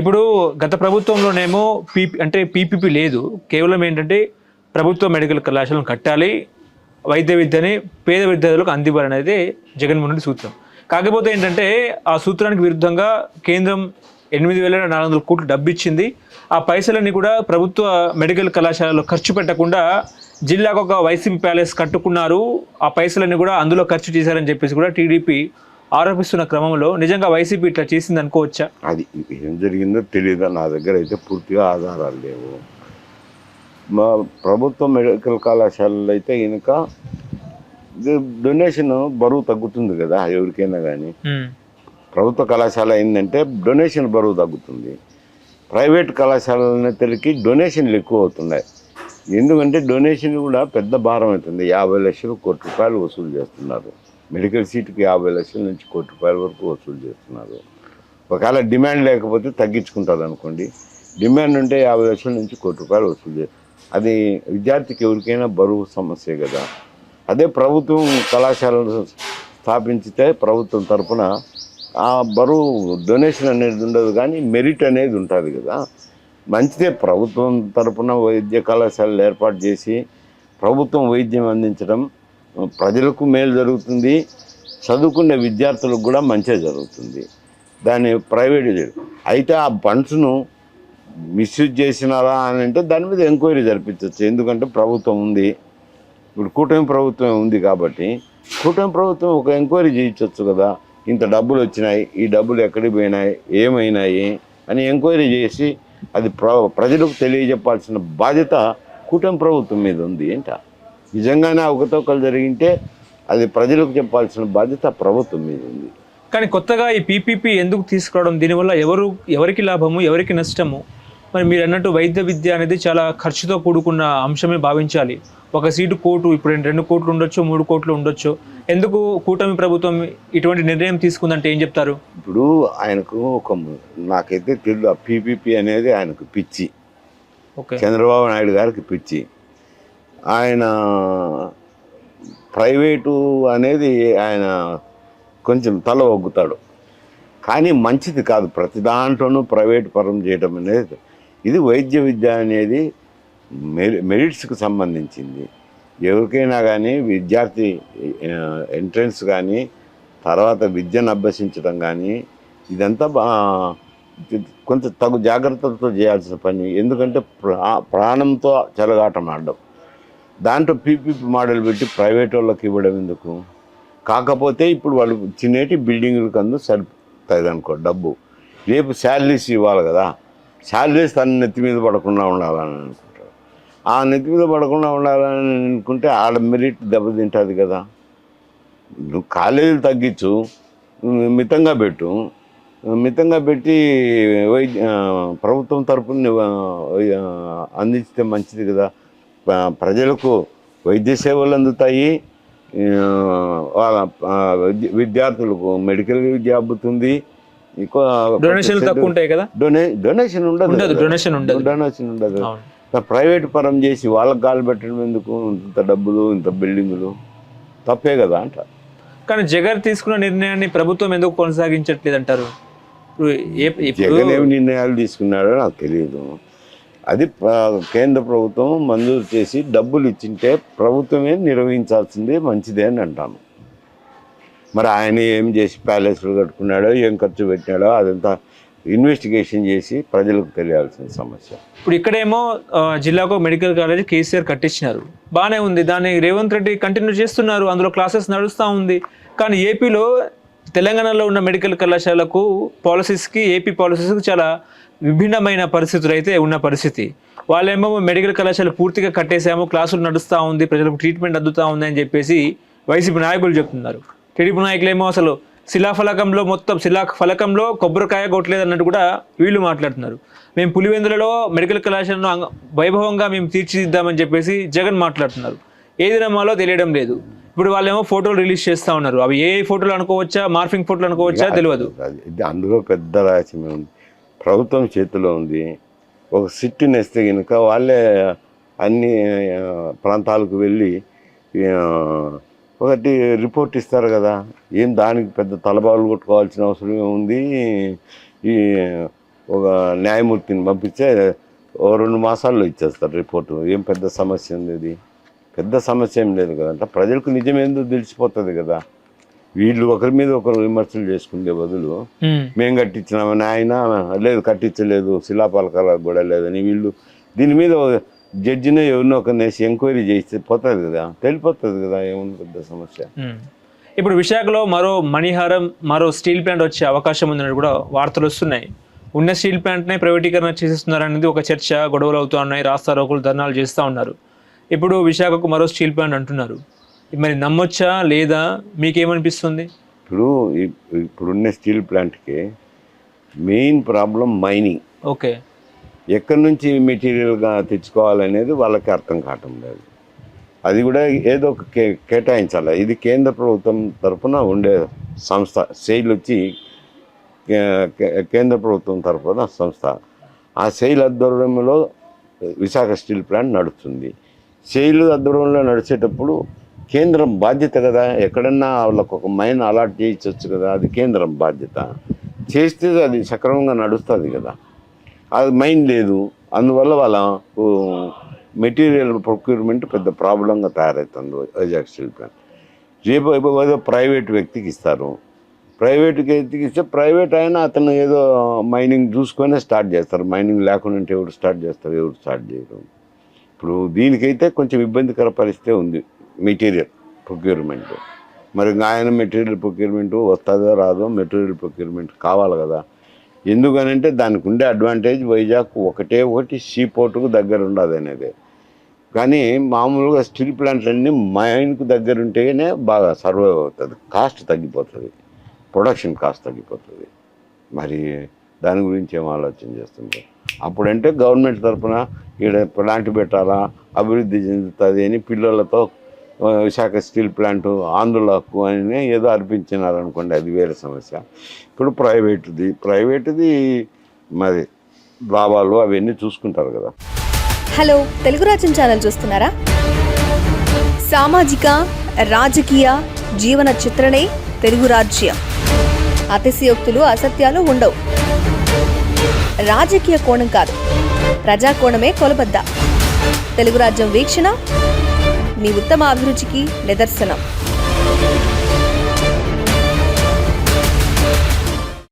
ఇప్పుడు గత ప్రభుత్వంలోనేమో అంటే పీపీపీ లేదు. కేవలం ఏంటంటే ప్రభుత్వ మెడికల్ కళాశాలను కట్టాలి. వైద్య విద్యని పేద విద్యార్థులకు అందివ్వాలనేది జగన్మోహన్ రెడ్డి సూత్రం. కాకపోతే ఏంటంటే ఆ సూత్రానికి విరుద్ధంగా కేంద్రం 8,400 కోట్లు డబ్బిచ్చింది. ఆ పైసలన్నీ కూడా ప్రభుత్వ మెడికల్ కళాశాలలో ఖర్చు పెట్టకుండా జిల్లాకు ఒక వైసీపీ ప్యాలెస్ కట్టుకున్నారు. ఆ పైసలన్నీ కూడా అందులో ఖర్చు చేశారని చెప్పేసి కూడా టీడీపీ ఆరోపిస్తున్న క్రమంలో నిజంగా వైసీపీ ఇట్లా చేసింది అనుకోవచ్చా? అది ఏం జరిగిందో తెలియదు. నా దగ్గర అయితే పూర్తిగా ఆధారాలు లేవు. మా ప్రభుత్వ మెడికల్ కళాశాలలో అయితే కనుక డొనేషన్ బరువు తగ్గుతుంది కదా ఎవరికైనా కానీ. ప్రభుత్వ కళాశాల అయిందంటే డొనేషన్ బరువు తగ్గుతుంది. ప్రైవేట్ కళాశాలకి డొనేషన్లు ఎక్కువ అవుతున్నాయి. ఎందుకంటే డొనేషన్ కూడా పెద్ద భారం అవుతుంది. 50 లక్షలు ₹1 కోటి వసూలు చేస్తున్నారు. మెడికల్ సీటుకి 50 లక్షల నుంచి ₹1 కోటి వరకు వసూలు చేస్తున్నారు. ఒకవేళ డిమాండ్ లేకపోతే తగ్గించుకుంటారు అనుకోండి. డిమాండ్ ఉంటే 50 లక్షల నుంచి ₹1 కోటి వసూలు చేస్తారు. అది విద్యార్థికి ఎవరికైనా బరువు సమస్యే కదా. అదే ప్రభుత్వం కళాశాలను స్థాపించితే ప్రభుత్వం తరఫున ఆ బరువు డొనేషన్ అనేది ఉండదు, కానీ మెరిట్ అనేది ఉంటుంది కదా. మంచిదే, ప్రభుత్వం తరఫున వైద్య కళాశాలలు ఏర్పాటు చేసి ప్రభుత్వం వైద్యం అందించడం ప్రజలకు మేలు జరుగుతుంది, చదువుకునే విద్యార్థులకు కూడా మంచిగా జరుగుతుంది. దాన్ని ప్రైవేట్ అయితే ఆ ఫండ్స్ను మిస్యూజ్ చేసినారా అని అంటే దాని మీద ఎంక్వైరీ జరిపించవచ్చు. ఎందుకంటే ప్రభుత్వం ఉంది, ఇప్పుడు కూటమి ప్రభుత్వం ఉంది కాబట్టి కూటమి ప్రభుత్వం ఒక ఎంక్వైరీ చేయించవచ్చు కదా. ఇంత డబ్బులు వచ్చినాయి, ఈ డబ్బులు ఎక్కడికి పోయినాయి, ఏమైనాయి అని ఎంక్వైరీ చేసి అది ప్రజలకు తెలియజెప్పాల్సిన బాధ్యత కూటమి ప్రభుత్వం మీద ఉంది. నిజంగానే అవకతవకలు జరిగింటే అది ప్రజలకు చెప్పాల్సిన బాధ్యత ప్రభుత్వం మీద ఉంది. కానీ కొత్తగా ఈ పీపీపీ ఎందుకు తీసుకురావడం, దీనివల్ల ఎవరికి లాభము, ఎవరికి నష్టము? మరి మీరు అన్నట్టు వైద్య విద్య అనేది చాలా ఖర్చుతో కూడుకున్న అంశమే భావించాలి. ఒక సీటు కోటు ఇప్పుడు 2 కోట్లు ఉండొచ్చు, 3 కోట్లు ఉండొచ్చు. ఎందుకు కూటమి ప్రభుత్వం ఇటువంటి నిర్ణయం తీసుకుందంటే ఏం చెప్తారు? ఇప్పుడు ఆయనకు నాకైతే తెలియదు, ఆ పీపీపీ అనేది ఆయనకు పిచ్చి. చంద్రబాబు నాయుడు గారికి పిచ్చి. ఆయన ప్రైవేటు అనేది ఆయన కొంచెం తల ఒగ్గుతాడు, కానీ మంచిది కాదు. ప్రతి దాంట్లోనూ ప్రైవేట్ పరం చేయడం అనేది, ఇది వైద్య విద్య అనేది మెరిట్స్కి సంబంధించింది. ఎవరికైనా కానీ విద్యార్థి ఎంట్రన్స్ కానీ తర్వాత విద్యను అభ్యసించడం కానీ ఇదంతా కొంత తగు జాగ్రత్తలతో చేయాల్సిన పని. ఎందుకంటే ప్రాణంతో చెలగాటం ఆడడం. దాంట్లో పీపీపీ మోడల్ పెట్టి ప్రైవేట్ వాళ్ళకి ఇవ్వడం ఎందుకు? కాకపోతే ఇప్పుడు వాళ్ళు చిన్నటి బిల్డింగులకు అందు సరిపోతుంది అనుకో డబ్బు. రేపు శాలరీస్ ఇవ్వాలి కదా, శాలరీస్ తన నెత్తి మీద పడకుండా ఉండాలని అనుకుంటారు. ఆ నెత్తి మీద పడకుండా ఉండాలని అనుకుంటే ఆడ మెరిట్ దెబ్బతింటుంది కదా. నువ్వు కాలేజీలు తగ్గించు, మితంగా పెట్టు, మితంగా పెట్టి ప్రభుత్వం తరపున అందించితే మంచిది కదా. ప్రజలకు వైద్య సేవలు అందుతాయి, విద్యార్థులకు మెడికల్ విద్య అబ్బుతుంది. డొనేషన్ ఉండదు. ప్రైవేట్ పరం చేసి వాళ్ళకి గాలి పెట్టడం ఎందుకు? ఇంత డబ్బులు, ఇంత బిల్డింగులు తప్పే కదా అంట. కానీ జగన్ తీసుకున్న నిర్ణయాన్ని ప్రభుత్వం ఎందుకు కొనసాగించట్లేదు అంటారు? జగన్ ఏమి నిర్ణయాలు తీసుకున్నాడో నాకు తెలియదు. అది కేంద్ర ప్రభుత్వం మంజూరు చేసి డబ్బులు ఇచ్చింటే ప్రభుత్వమే నిర్వహించాల్సిందే మంచిదే అని అంటాను. మరి ఆయన ఏం చేసి ప్యాలెస్లు కట్టుకున్నాడో, ఏం ఖర్చు పెట్టినాడో అదంతా ఇన్వెస్టిగేషన్ చేసి ప్రజలకు తెలియాల్సిన సమస్య. ఇప్పుడు ఇక్కడేమో జిల్లాకు మెడికల్ కాలేజ్ కేసీఆర్ కట్టించినారు, బాగానే ఉంది. దాన్ని రేవంత్ రెడ్డి కంటిన్యూ చేస్తున్నారు, అందులో క్లాసెస్ నడుస్తూ ఉంది. కానీ ఏపీలో తెలంగాణలో ఉన్న మెడికల్ కళాశాలకు పాలసీస్కి ఏపీ పాలసీస్కి చాలా విభిన్నమైన పరిస్థితులు అయితే ఉన్న పరిస్థితి. వాళ్ళేమో మెడికల్ కళాశాల పూర్తిగా కట్టేసాము, క్లాసులు నడుస్తూ ఉంది, ప్రజలకు ట్రీట్మెంట్ అందుతూ ఉంది అని చెప్పేసి వైసీపీ నాయకులు చెప్తున్నారు. టీడీపీ నాయకులేమో అసలు శిలాఫలకంలో కొబ్బరికాయ కొట్టలేదు అన్నట్టు కూడా వీళ్ళు మాట్లాడుతున్నారు. మేము పులివెందులలో మెడికల్ కళాశాలను వైభవంగా మేము తీర్చిదిద్దామని చెప్పేసి జగన్ మాట్లాడుతున్నారు. ఏది నమ్మాలో తెలియడం లేదు. ఇప్పుడు వాళ్ళేమో ఫోటోలు రిలీజ్ చేస్తూ ఉన్నారు. అవి ఏ ఫోటోలు అనుకోవచ్చా, మార్ఫింగ్ ఫోటోలు అనుకోవచ్చా తెలియదు. అందులో పెద్ద రహస్యమే ఉంది. ప్రభుత్వం చేతిలో ఉంది. ఒక సిట్టుని వేస్తే కనుక వాళ్ళే అన్ని ప్రాంతాలకు వెళ్ళి ఒకటి రిపోర్ట్ ఇస్తారు కదా. ఏం దానికి పెద్ద తలబాలు కొట్టుకోవాల్సిన అవసరం ఉంది. ఈ ఒక న్యాయమూర్తిని పంపిస్తే ఓ 2 మాసాల్లో ఇచ్చేస్తారు రిపోర్టు. ఏం పెద్ద సమస్య ఉంది ఇది? పెద్ద సమస్య ఏం లేదు కదా. అంటే ప్రజలకు నిజం ఏందో తెలిసిపోతుంది కదా. వీళ్ళు ఒకరి మీద ఒకరు విమర్శలు చేసుకునే బదులు మేము కట్టించినామని ఆయన లేదు కట్టించలేదు, శిలాపాలకాలకు కూడా లేదని వీళ్ళు దీని మీద జడ్జినే ఎవరినో ఒక నేసి ఎంక్వైరీ చేస్తే పోతుంది కదా, తెలిపోతుంది కదా, ఏముంది పెద్ద సమస్య. ఇప్పుడు విశాఖలో మరో మణిహారం మరో స్టీల్ ప్లాంట్ వచ్చే అవకాశం ఉందని కూడా వార్తలు వస్తున్నాయి. ఉన్న స్టీల్ ప్లాంట్నే ప్రైవేటీకరణ చేసేస్తున్నారనేది ఒక చర్చ, గొడవలు అవుతూ ఉన్నాయి, రాస్తారోకులు ధర్నాలు చేస్తూ ఉన్నారు. ఇప్పుడు విశాఖకు మరో స్టీల్ ప్లాంట్ అంటున్నారు. మరి నమ్మొచ్చా లేదా, మీకేమనిపిస్తుంది? ఇప్పుడున్న స్టీల్ ప్లాంట్కి మెయిన్ ప్రాబ్లం మైనింగ్. ఓకే, ఎక్కడి నుంచి మెటీరియల్గా తెచ్చుకోవాలనేది వాళ్ళకి అర్థం కావటం లేదు. అది కూడా ఏదో ఒక కేటాయించాలి. ఇది కేంద్ర ప్రభుత్వం తరఫున ఉండే సంస్థ. సెయిల్ వచ్చి కేంద్ర ప్రభుత్వం తరఫున సంస్థ. ఆ సెయిల్ ఆధ్వర్యంలో విశాఖ స్టీల్ ప్లాంట్ నడుస్తుంది. సెయిల్ ఆధ్వర్యంలో నడిచేటప్పుడు కేంద్రం బాధ్యత కదా. ఎక్కడన్నా వాళ్ళకు ఒక మైన్ అలాట్ చేయించవచ్చు కదా, అది కేంద్రం బాధ్యత. చేస్తే అది సక్రమంగా నడుస్తుంది కదా. అది మైన్ లేదు, అందువల్ల వాళ్ళ మెటీరియల్ ప్రొక్యూర్మెంట్ పెద్ద ప్రాబ్లంగా తయారవుతుంది వైజాగ్ స్టీల్ ప్లాంట్. రేపు ఏదో ప్రైవేట్ వ్యక్తికి ఇస్తారు. ప్రైవేట్ వ్యక్తికి ఇస్తే ప్రైవేట్ అయినా అతను ఏదో మైనింగ్ చూసుకొనే స్టార్ట్ చేస్తారు. మైనింగ్ లేకుండా ఎవరు స్టార్ట్ చేస్తారు, ఎవరు స్టార్ట్ చేయరు. ఇప్పుడు దీనికైతే కొంచెం ఇబ్బందికర పరిస్థితి ఉంది మెటీరియల్ ప్రొక్యూర్మెంట్. మరి ఆయన మెటీరియల్ ప్రొక్యూర్మెంట్ వస్తుందో రాదో, మెటీరియల్ ప్రొక్యూర్మెంట్ కావాలి కదా. ఎందుకనంటే దానికి ఉండే అడ్వాంటేజ్ వైజాగ్ ఒకటి సీపోర్టుకు దగ్గర ఉండదు అనేది. కానీ మామూలుగా స్టీల్ ప్లాంట్లన్నీ మైన్కు దగ్గర ఉంటేనే బాగా సర్వైవ్ అవుతుంది, కాస్ట్ తగ్గిపోతుంది, ప్రొడక్షన్ కాస్ట్ తగ్గిపోతుంది. మరి దాని గురించి ఏం ఆలోచన చేస్తుంది? అప్పుడంటే గవర్నమెంట్ తరఫున ఇక్కడ ప్లాంట్ పెట్టాలా, అభివృద్ధి చెందుతుంది అని పిల్లలతో విశాఖ స్టీల్ ప్లాంట్ ఆంధ్రులకు అని ఏదో అర్పించినారనుకోండి, అది వేరే సమస్య. ఇప్పుడు ప్రైవేటుది మరి లాభాలు అవన్నీ చూసుకుంటారు కదా. హలో, తెలుగు రాజ్యం ఛానల్ చూస్తున్నారా? సామాజిక రాజకీయ జీవన చిత్రణే తెలుగు రాజ్యం. అతిశయోక్తులు అసత్యాలు ఉండవు. రాజకీయ కోణం కాదు, ప్రజా కోణమే కొలబద్ద. తెలుగు రాజ్యం వీక్షణ మీ ఉత్తమ అభిరుచికి నిదర్శనం.